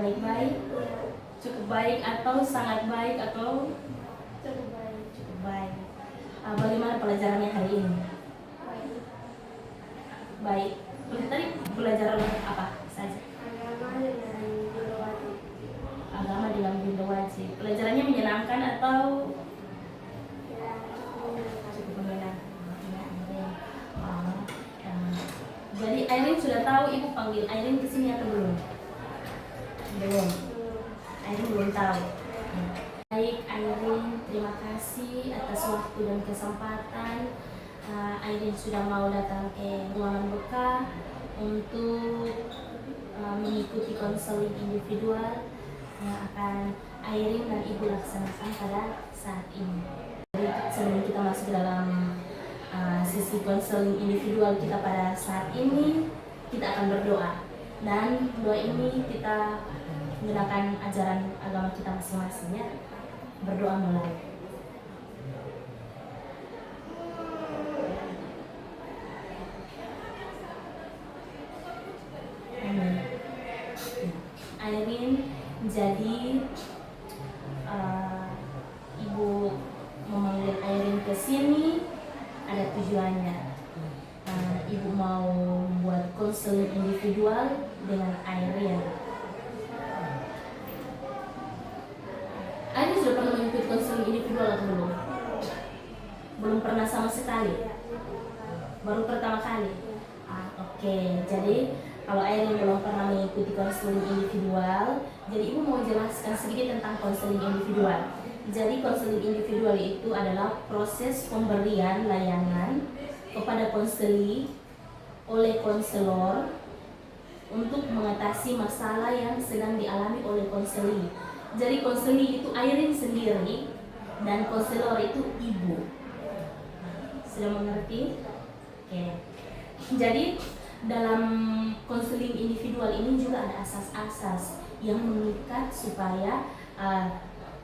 baik-baik, cukup baik atau sangat baik atau Cukup baik. cukup baik. Bagaimana pelajarannya hari ini? Baik. Baik. Tadi pelajaran apa saja? Agama dengan guru wajib. Agama dengan benda wajib. Pelajarannya menyenangkan atau Ya, cukup menyenangkan. cukup menyenangkan? Jadi Airin sudah tahu ibu panggil Airin kesini atau belum? Belum. Airin belum tahu. Baik Airin, terima kasih atas waktu dan kesempatan. Airin sudah mau datang ke ruangan Buka untuk mengikuti konseling individual yang akan Airin dan ibu laksanakan pada saat ini. Jadi sebelum kita masuk ke dalam sisi konseling individual kita pada saat ini, kita akan berdoa, dan doa ini kita menggunakan ajaran agama kita masing-masing ya. Berdoa mulai. Airin, jadi ibu memanggil Airin ke sini ada tujuannya. Ibu mau membuat konseling individual dengan Airin. Airin sudah pernah mengikuti konseling individual atau belum? Belum pernah sama sekali. Baru pertama kali. Oke. Jadi kalau Airin belum pernah mengikuti konseling individual, jadi ibu mau jelaskan sedikit tentang konseling individual. Jadi konseling individual itu adalah proses pemberian layanan kepada konseli oleh konselor untuk mengatasi masalah yang sedang dialami oleh konseli. Jadi konseli itu Airin sendiri dan konselor itu ibu. Sudah mengerti? Oke. Jadi dalam konseling individual ini juga ada asas-asas yang mengikat supaya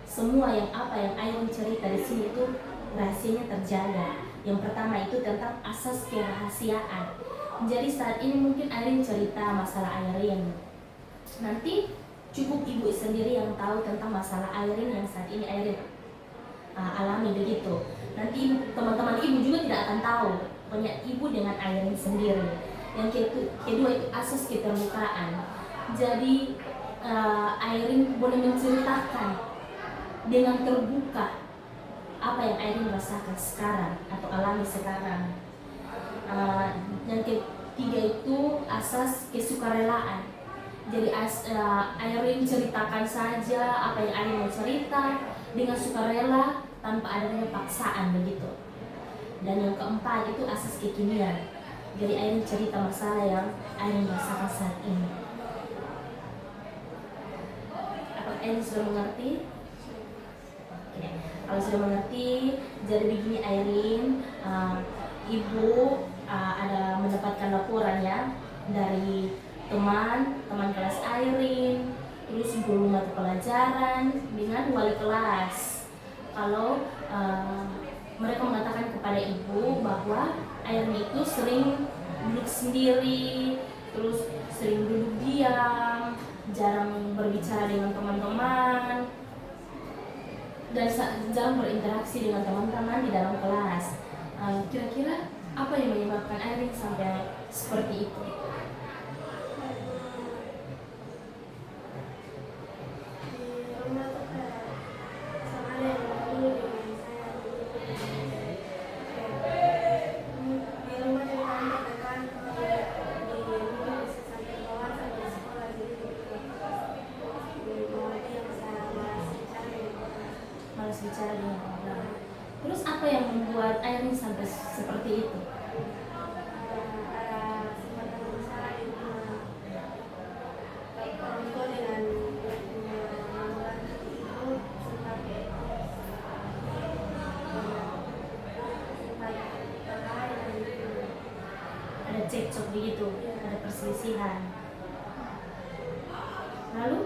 semua yang Airin cerita di sini itu rahasianya terjaga. Yang pertama itu tentang asas kerahasiaan. Jadi saat ini mungkin Airin cerita masalah Airin, nanti cukup ibu sendiri yang tahu tentang masalah Airin yang saat ini Airin alami begitu. Nanti teman-teman ibu juga tidak akan tahu, pokoknya ibu dengan Airin sendiri. Yang kedua itu asas keterbukaan. Jadi Airin boleh menceritakan dengan terbuka apa yang Airin rasakan sekarang atau alami sekarang. Yang ketiga itu asas kesukarelaan. Jadi Airin ceritakan saja apa yang Airin mau cerita dengan sukarela tanpa adanya paksaan begitu. Dan yang keempat itu asas kekinian. Jadi Airin cerita masalah yang Airin rasakan saat ini. Apakah Airin sudah mengerti? Oke. Kalau sudah mengerti, jadi begini Airin, ibu ada mendapatkan laporan ya dari teman kelas Airin, terus guru mata pelajaran dengan wali kelas. Kalau mereka mengatakan kepada ibu bahwa Airin itu sering duduk sendiri, terus sering duduk diam, jarang berbicara dengan teman-teman, dan jarang berinteraksi dengan teman-teman di dalam kelas. Kira-kira apa yang menyebabkan Airin sampai seperti itu? Malas bicara dengan orang. Terus apa yang membuat Airin sampai seperti itu? Ada cekcok begitu, ada perselisihan. Lalu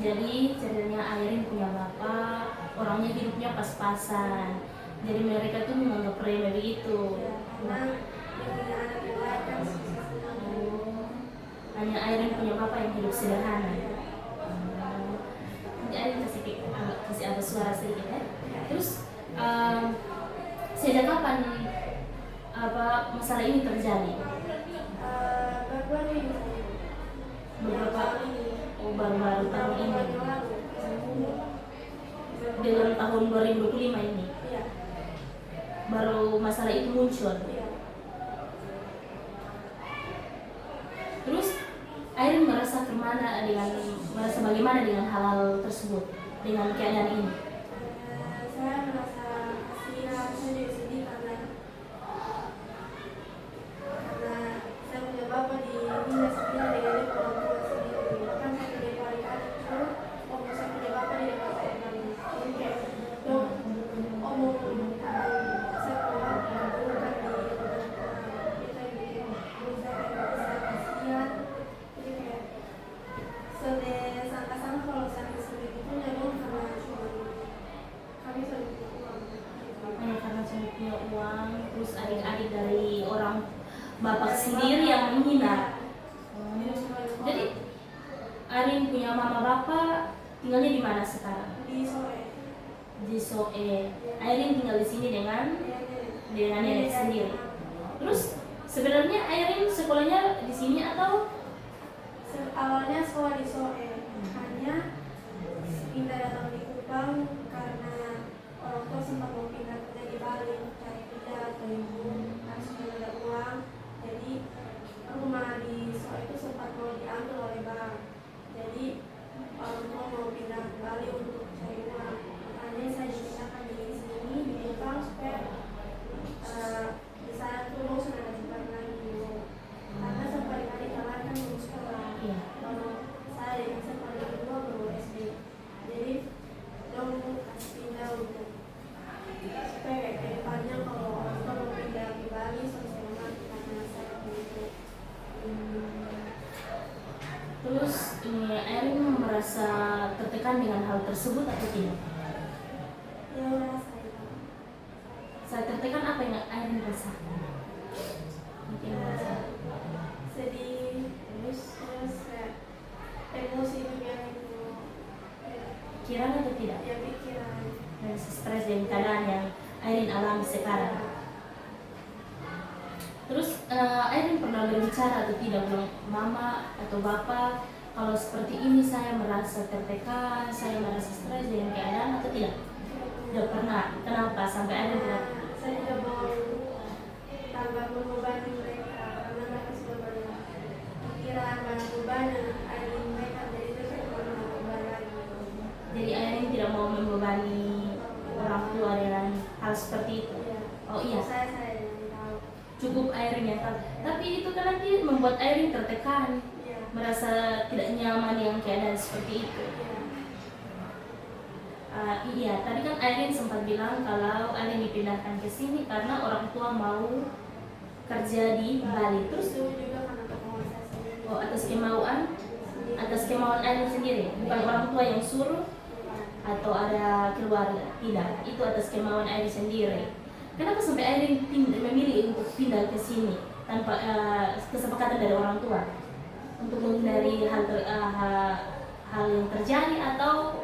Jadi ceritanya Airin punya bapak, orangnya hidupnya pas-pasan. Jadi mereka tuh menganggap remeh begitu. Ya, karena dia punya anak yang lain kan susah senang. Oh, hanya Airin punya bapak yang hidup sederhana. Jadi Airin kasih apa suara sedikit ya. Terus sejak kapan apa masalah ini terjadi? Baru-baru ini Beberapa baru-baru tahun ini. yang lalu. Dengan tahun 2025 ini Iya, baru masalah itu muncul. iya. Terus Airin merasa bagaimana dengan hal tersebut, dengan keadaan ini? Saya merasa kasihan, saya juga sedih karena saya punya bapak di Minas sendiri dengan dia orang tua sendiri. Bahkan saya punya balik anak itu, saya punya bapak di dekat saya kali. Jadi kayak dong, omong saya punya bapak bukan di dekat kita yang bikin saya kayak merasa kasihan. Jadi kayak sedih sangka-sangka kalau saya sedih itu ya dong karena kami sudah punya uang. Karena cuma punya uang, terus adik-adik dari orang bapak sendiri yang menghina. Jadi Airin punya mama bapak tinggalnya di mana sekarang? Di sore. Di Soe. Airin tinggal di sini dengan nenek sendiri. Terus sebenarnya Airin sekolahnya di sini atau Awalnya sekolah di Soe, hanya pindah datang di Kupang karena orang tua sempat mau pindah kerja di Bali, cari kerja atau ibu harus ada uang. Jadi rumah di Soe itu sempat mau diambil oleh bank. Jadi orang tua mau pindah ke Bali untuk cari uang. Makanya saya dipindahkan di sini di Kupang supaya di sana tuh mau sudah ada jembat lagi dulu. Karena sampai hari kalian kan belum sekolah. iya. Kalau saya yang paling kedua baru SD, jadi dong kasih pindah untuk supaya kayak kedepannya kalau orang tua mau pindah ke Bali selesai karena saya begitu. Terus ini Airin merasa tertekan dengan hal tersebut atau tidak? Ya udah saya Saat tertekan apa yang Airin rasakan? Mungkin merasa sedih, terus kayak emosi juga itu, kiraan atau tidak? ya pikiran. Dan stres dan keadaan yang Airin alami sekarang. Terus Airin pernah berbicara atau tidak bilang mama atau bapak kalau seperti ini saya merasa tertekan, saya merasa stres dengan keadaan atau tidak? Tidak pernah. Kenapa sampai Airin tidak? Saya juga mau tambah membebani mereka karena mereka sudah banyak pikiran, banyak beban yang ada di mereka, jadi itu saya mau nambah beban lagi. Jadi Airin tidak mau membebani orang tua dengan hal seperti itu. Iya. Oh iya, Saya yang tahu. cukup Airin yang tahu. Tapi itu kan nanti membuat Airin tertekan, Iya. merasa tidak nyaman dengan keadaan seperti itu. Iya. Iya, tadi kan Airin sempat bilang kalau Airin dipindahkan ke sini karena orang tua mau kerja di Bali. Terus Itu juga karena kemauan saya sendiri. atas kemauan Airin sendiri, bukan orang tua yang suruh atau ada keluarga, tidak. Itu atas kemauan Airin sendiri. Kenapa sampai Airin memilih untuk pindah ke sini tanpa kesepakatan dari orang tua untuk menghindari hal yang terjadi atau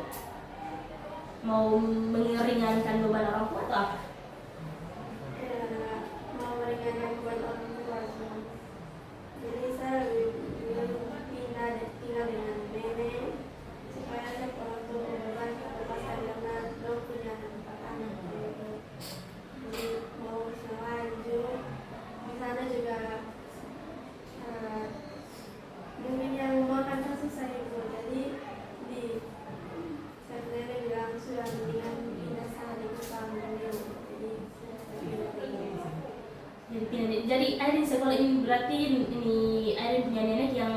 mau meringankan beban orang tua atau apa? Ya, mau meringankan beban orang tua sih. Jadi saya lebih pindah tinggal dengan nenek supaya saya orang tua beban lepas karena dong punya 4 anak gitu. Jadi mau bisa lanjut di sana juga mungkin yang makan kan susah ibu, jadi di saya nenek bilang sudah mendingan pindah sana di Kupang dulu. Jadi Airin sekolah ini berarti ini Airin punya nenek yang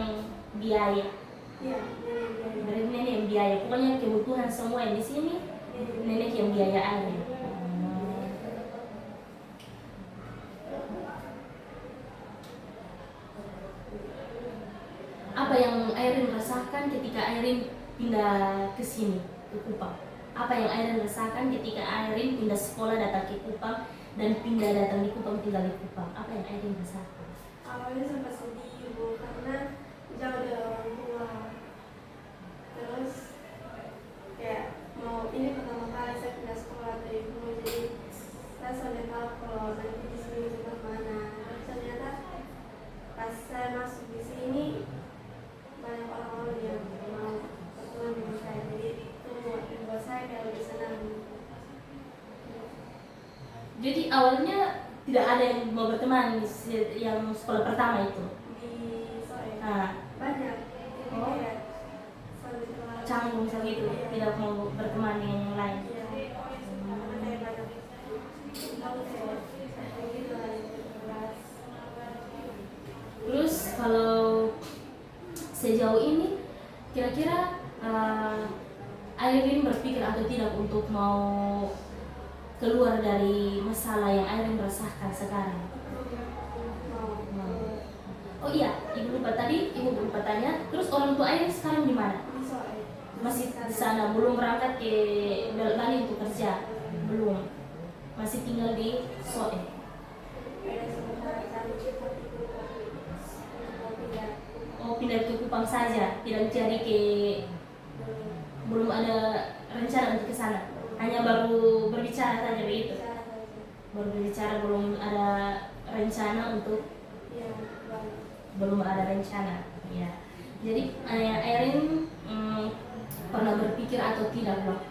biaya. Iya, Berarti nenek yang biaya. Pokoknya kebutuhan semua yang di sini nenek yang biaya Airin. Apa yang Airin rasakan ketika Airin pindah ke sini, ke Kupang? Apa yang Airin rasakan ketika Airin pindah sekolah datang ke Kupang dan pindah datang di Kupang, tinggal di Kupang? Apa yang Airin rasakan? Awalnya sempat sedih Bu, karena jauh dari orang tua. Terus kayak mau ini pertama kali saya pindah sekolah dari dulu, jadi saya sudah tahu kalau nanti di sini juga mana. Tapi ternyata pas saya masuk di sini banyak orang-orang yang mau berteman dengan saya, jadi itu membuat saya kayak lebih senang. Jadi awalnya tidak ada yang mau berteman yang sekolah pertama itu. Di sore Nah, banyak, jadi Oh. kayak sambil keluar. canggung misalnya gitu, tidak mau berteman dengan yang lain. Iya, karena kayak banyak tahu kayak gitu lah yang keras. Terus kalau sejauh ini kira-kira Airin berpikir atau tidak untuk mau keluar dari masalah yang Airin rasakan sekarang? Mau Oh iya, ibu lupa tanya. Terus orang tua Airin sekarang di mana? di sore Masih di sana, belum berangkat ke Bali untuk kerja? Belum. Masih tinggal di Soe. ada sebentar cari tapi mau pindah. Oh, pindah ke Kupang saja, tidak jadi ke, belum ada rencana untuk ke sana. Hanya baru berbicara saja begitu. Bicara saja. Baru berbicara, belum ada rencana untuk, Iya, baik. belum ada rencana. Ya. Jadi Airin pernah berpikir atau tidak loh,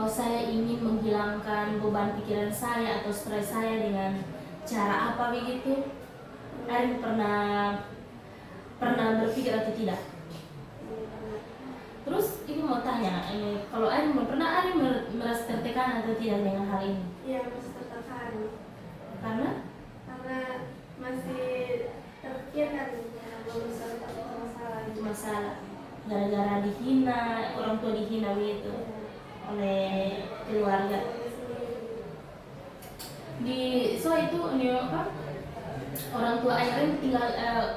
saya ingin menghilangkan beban pikiran saya atau stres saya dengan cara apa begitu? Airin pernah berpikir atau tidak? Terus ibu mau tanya, kalau Airin pernah Airin merasa tertekan atau tidak dengan hal ini? Iya, masih tertekan Karena karena masih terpikirkan ya, belum selesai masalah. itu masalah gara-gara dihina, orang tua dihina begitu oleh keluarga. Di itu ini apa? Orang tua Airin tinggal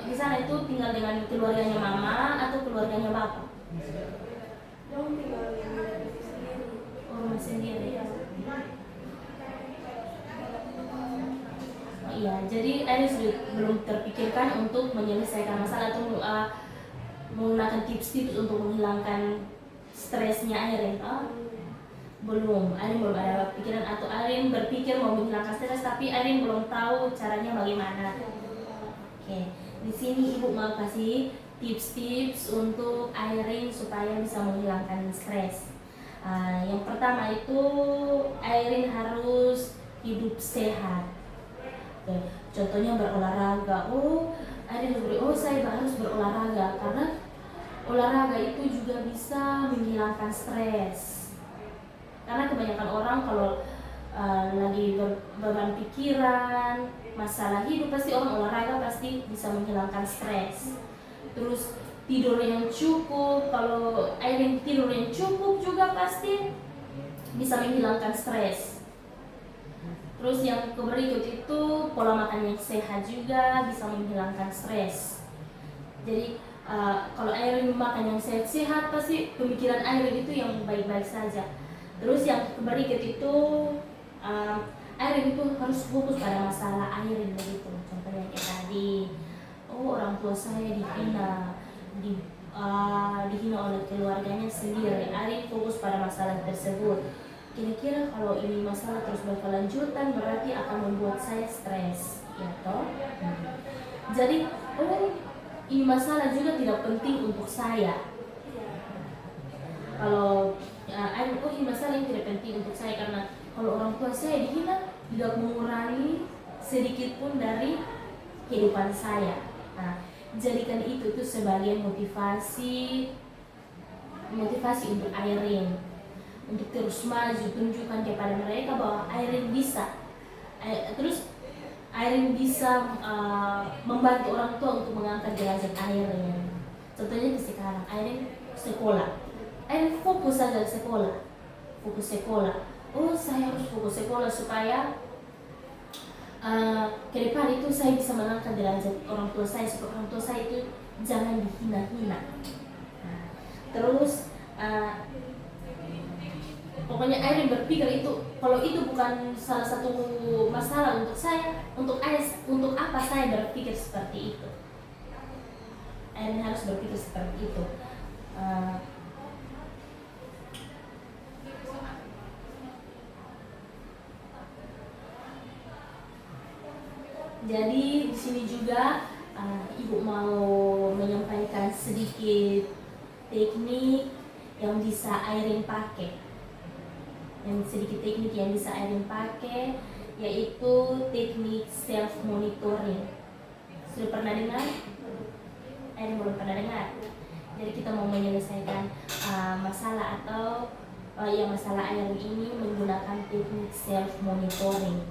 di sana itu tinggal dengan keluarganya mama atau keluarganya bapak? Dong tinggal yang dari sendiri. Rumah sendiri. Iya. Oh, iya, jadi Airin sudah belum terpikirkan untuk menyelesaikan masalah atau menggunakan tips-tips untuk menghilangkan stresnya Airin. Belum, Airin belum ada pikiran atau Airin berpikir mau menghilangkan stres tapi Airin belum tahu caranya bagaimana. Oke, di sini ibu mau kasih tips-tips untuk Airin supaya bisa menghilangkan stres. Yang pertama itu Airin harus hidup sehat. Oke, contohnya berolahraga. Airin saya harus berolahraga karena olahraga itu juga bisa menghilangkan stres. Karena kebanyakan orang kalau lagi beban pikiran, masalah hidup, pasti orang olahraga pasti bisa menghilangkan stres. Terus tidur yang cukup, kalau Airin tidur yang cukup juga pasti bisa menghilangkan stres. Terus yang berikut itu pola makan yang sehat juga bisa menghilangkan stres. Jadi kalau Airin makan yang sehat-sehat pasti pemikiran Airin itu yang baik-baik saja. Terus yang berikut itu Airin itu harus fokus pada masalah Airin begitu. Contohnya kayak tadi, orang tua saya dihina, dihina oleh keluarganya sendiri. Airin fokus pada masalah tersebut. Kira-kira kalau ini masalah terus berkelanjutan berarti akan membuat saya stres, ya toh? Jadi, ini masalah juga tidak penting untuk saya. Kalau ini masalah yang tidak penting untuk saya karena kalau orang tua saya dihina tidak mengurangi sedikit pun dari kehidupan saya. Jadikan itu sebagai motivasi untuk Airin untuk terus maju, tunjukkan kepada mereka bahwa Airin bisa. Terus Airin bisa membantu orang tua untuk mengangkat derajat Airin. Contohnya sekarang Airin sekolah. Airin fokus saja sekolah. Saya harus fokus sekolah supaya ke depan itu saya bisa mengangkat derajat orang tua saya supaya orang tua saya itu jangan dihina-hina. Terus Pokoknya Airin berpikir itu, kalau itu bukan salah satu masalah untuk saya, untuk apa saya berpikir seperti itu? Airin harus berpikir seperti itu. Jadi di sini juga ibu mau menyampaikan sedikit teknik yang bisa Airin pakai. Sedikit teknik yang bisa Airin pakai, yaitu teknik self monitoring. Sudah pernah dengar? Airin belum pernah dengar. Jadi kita mau menyelesaikan masalah atau masalah Airin ini menggunakan teknik self monitoring.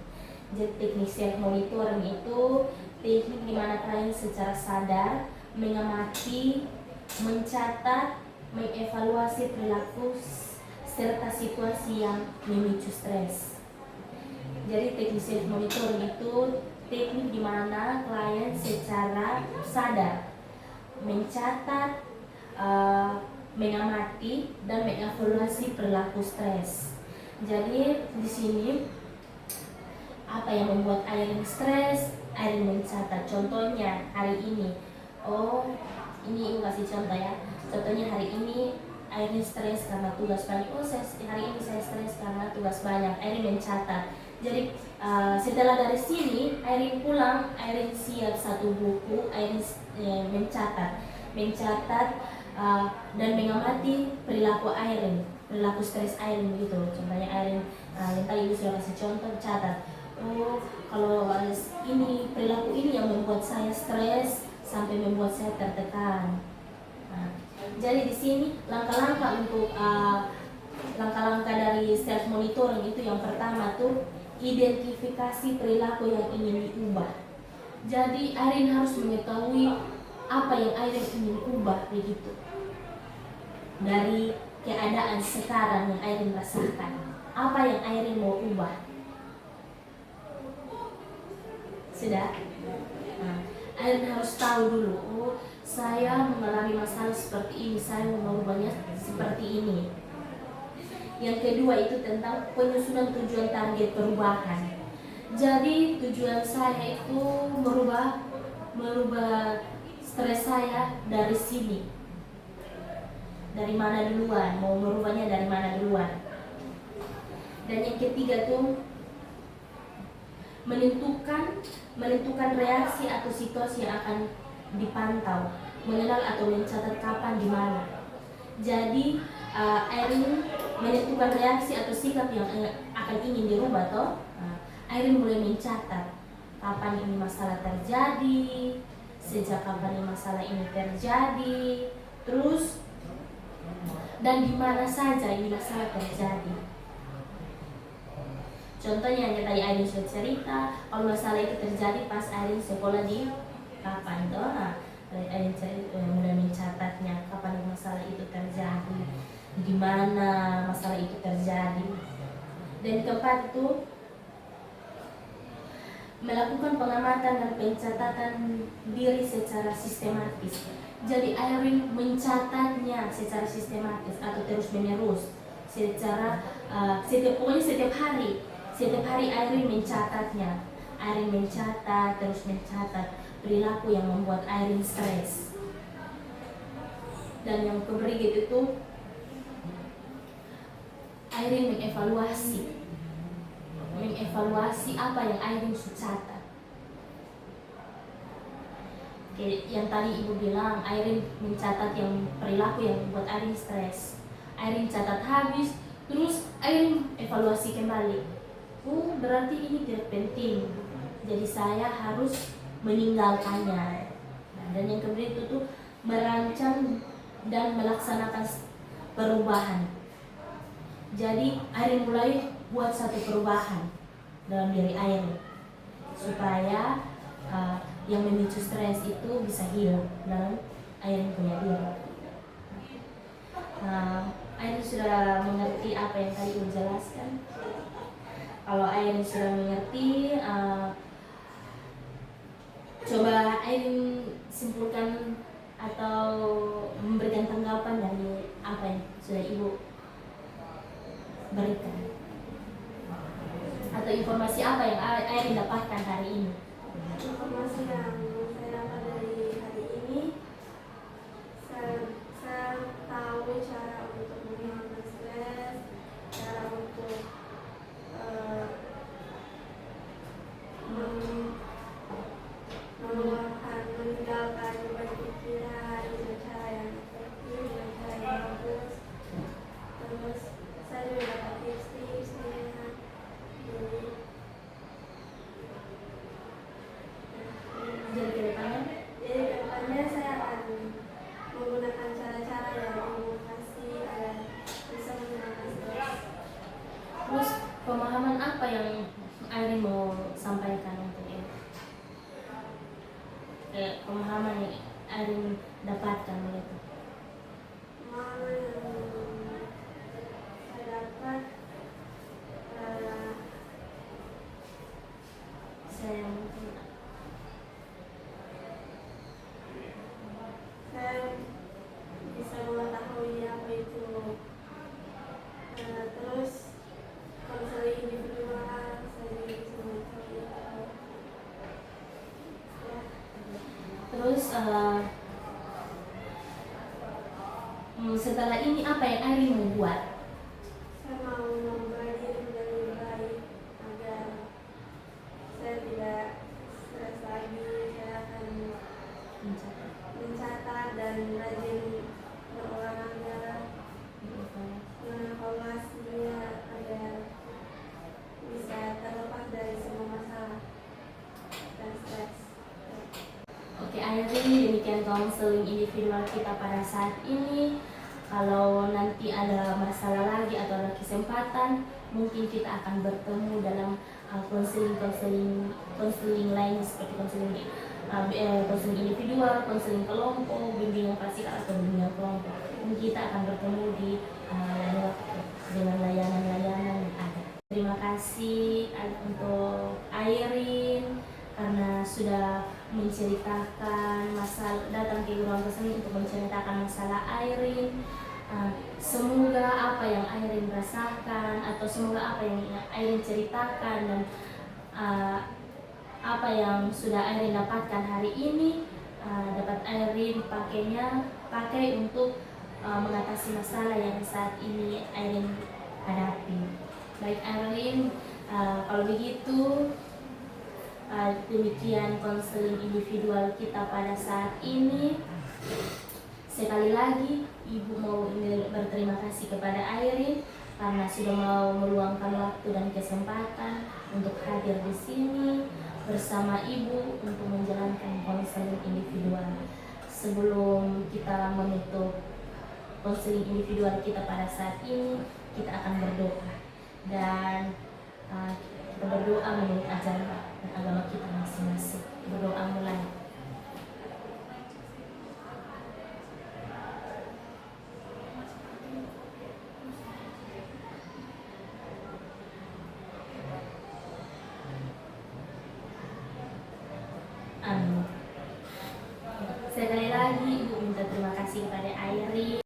Jadi teknik self monitoring itu teknik di mana kalian secara sadar mengamati, mencatat, mengevaluasi perilaku serta situasi yang memicu stres. Jadi teknik self monitoring itu teknik di mana klien secara sadar mencatat, mengamati dan mengevaluasi perilaku stres. Jadi di sini apa yang membuat Airin stres, Airin mencatat. Contohnya hari ini, ini ibu kasih contoh ya. Contohnya hari ini Airin stres karena tugas banyak. Hari ini saya stres karena tugas banyak. Airin mencatat. Jadi setelah dari sini Airin pulang, Airin siap satu buku, Airin mencatat dan mengamati perilaku Airin, perilaku stres Airin begitu. Contohnya Airin yang tadi ibu sudah kasih contoh, catat. Kalau ini perilaku ini yang membuat saya stres sampai membuat saya tertekan. Jadi di sini langkah-langkah untuk langkah-langkah dari self monitoring itu yang pertama tuh identifikasi perilaku yang ingin diubah. Jadi Airin harus mengetahui apa yang Airin ingin ubah begitu dari keadaan sekarang yang Airin rasakan. Apa yang Airin mau ubah? Sudah? Airin harus tahu dulu, saya mengalami masalah seperti ini, saya mau mengubahnya seperti ini. Yang kedua itu tentang penyusunan tujuan target perubahan. Jadi tujuan saya itu merubah stres saya dari sini. Dari mana duluan? Mau merubahnya dari mana duluan? Dan yang ketiga tuh menentukan reaksi atau situasi yang akan dipantau, mengenal atau mencatat kapan di mana. Jadi Airin menentukan reaksi atau sikap yang akan ingin dirubah toh. Airin mulai mencatat kapan ini masalah terjadi, sejak kapan ini masalah ini terjadi, terus dan di mana saja ini masalah terjadi. Contohnya yang tadi Airin sudah cerita, kalau masalah itu terjadi pas Airin sekolah di kapan tuh? Airin mulai mencatatnya kapan masalah itu terjadi, di mana masalah itu terjadi. Dan keempat itu melakukan pengamatan dan pencatatan diri secara sistematis. Jadi Airin mencatatnya secara sistematis atau terus menerus secara setiap hari. Setiap hari Airin mencatatnya. Airin mencatat, terus mencatat perilaku yang membuat Airin stres. Dan yang keberikut itu Airin mengevaluasi apa yang Airin catat. Yang tadi ibu bilang Airin mencatat yang perilaku yang membuat Airin stres. Airin catat habis, terus Airin evaluasi kembali. Berarti ini tidak penting, jadi saya harus meninggalkannya. Dan yang kedua itu tuh merancang dan melaksanakan perubahan. Jadi Airin mulai buat satu perubahan dalam diri Airin supaya yang memicu stres itu bisa hilang dalam Airin punya diri. Airin sudah mengerti apa yang tadi ibu jelaskan. Kalau Airin sudah mengerti, coba Airin simpulkan atau memberikan tanggapan dari apa yang sudah ibu berikan? Atau informasi apa yang Airin dapatkan hari ini? Informasi yang saya dapat dari hari ini, saya tahu cara untuk menghilangkan stres, cara untuk meninggalkan beban pikiran dengan cara yang efektif, dengan cara yang bagus. Terus saya juga dapat tips-tipsnya. Jadi kedepannya Jadi kedepannya saya akan menggunakan cara-cara yang inovasi agar bisa menghilangkan stres. terus pemahaman apa yang Airin mau sampaikan untuk ini? Pemahaman yang Airin dapatkan begitu. Pengalaman yang saya dapat, Saya saya bisa mengetahui apa itu terus konseling individual, saya juga bisa mengetahui itu. Ya, terus setelah ini apa yang Airin mau buat? saya mau mengubah diri menjadi lebih baik agar saya tidak stres lagi. Saya akan mencatat dan rajin berolahraga, mengevaluasinya agar bisa terlepas dari semua masalah dan stres. Oke Airin, demikian konseling individual kita pada saat ini. Kalau nanti ada masalah lagi atau ada kesempatan, mungkin kita akan bertemu dalam konseling lain seperti konseling individual, konseling kelompok, bimbingan prasikal atau bimbingan kelompok. Mungkin kita akan bertemu di lain waktu dengan layanan-layanan yang ada. Terima kasih untuk Airin karena sudah menceritakan masalah, datang ke ruang keseni untuk menceritakan masalah Airin. Semoga apa yang Airin rasakan atau semoga apa yang Airin ceritakan dan apa yang sudah Airin dapatkan hari ini dapat Airin pakai untuk mengatasi masalah yang saat ini Airin hadapi. Baik Airin, kalau begitu demikian konseling individual kita pada saat ini. Sekali lagi Ibu mau berterima kasih kepada Airin karena sudah mau meluangkan waktu dan kesempatan untuk hadir di sini bersama Ibu untuk menjalankan konseling individual. Sebelum kita menutup konseling individual kita pada saat ini, kita akan berdoa dan kita berdoa menurut ajaran dan agama kita masing-masing. Berdoa mulai. Amin. Sekali lagi Ibu minta terima kasih kepada Airin.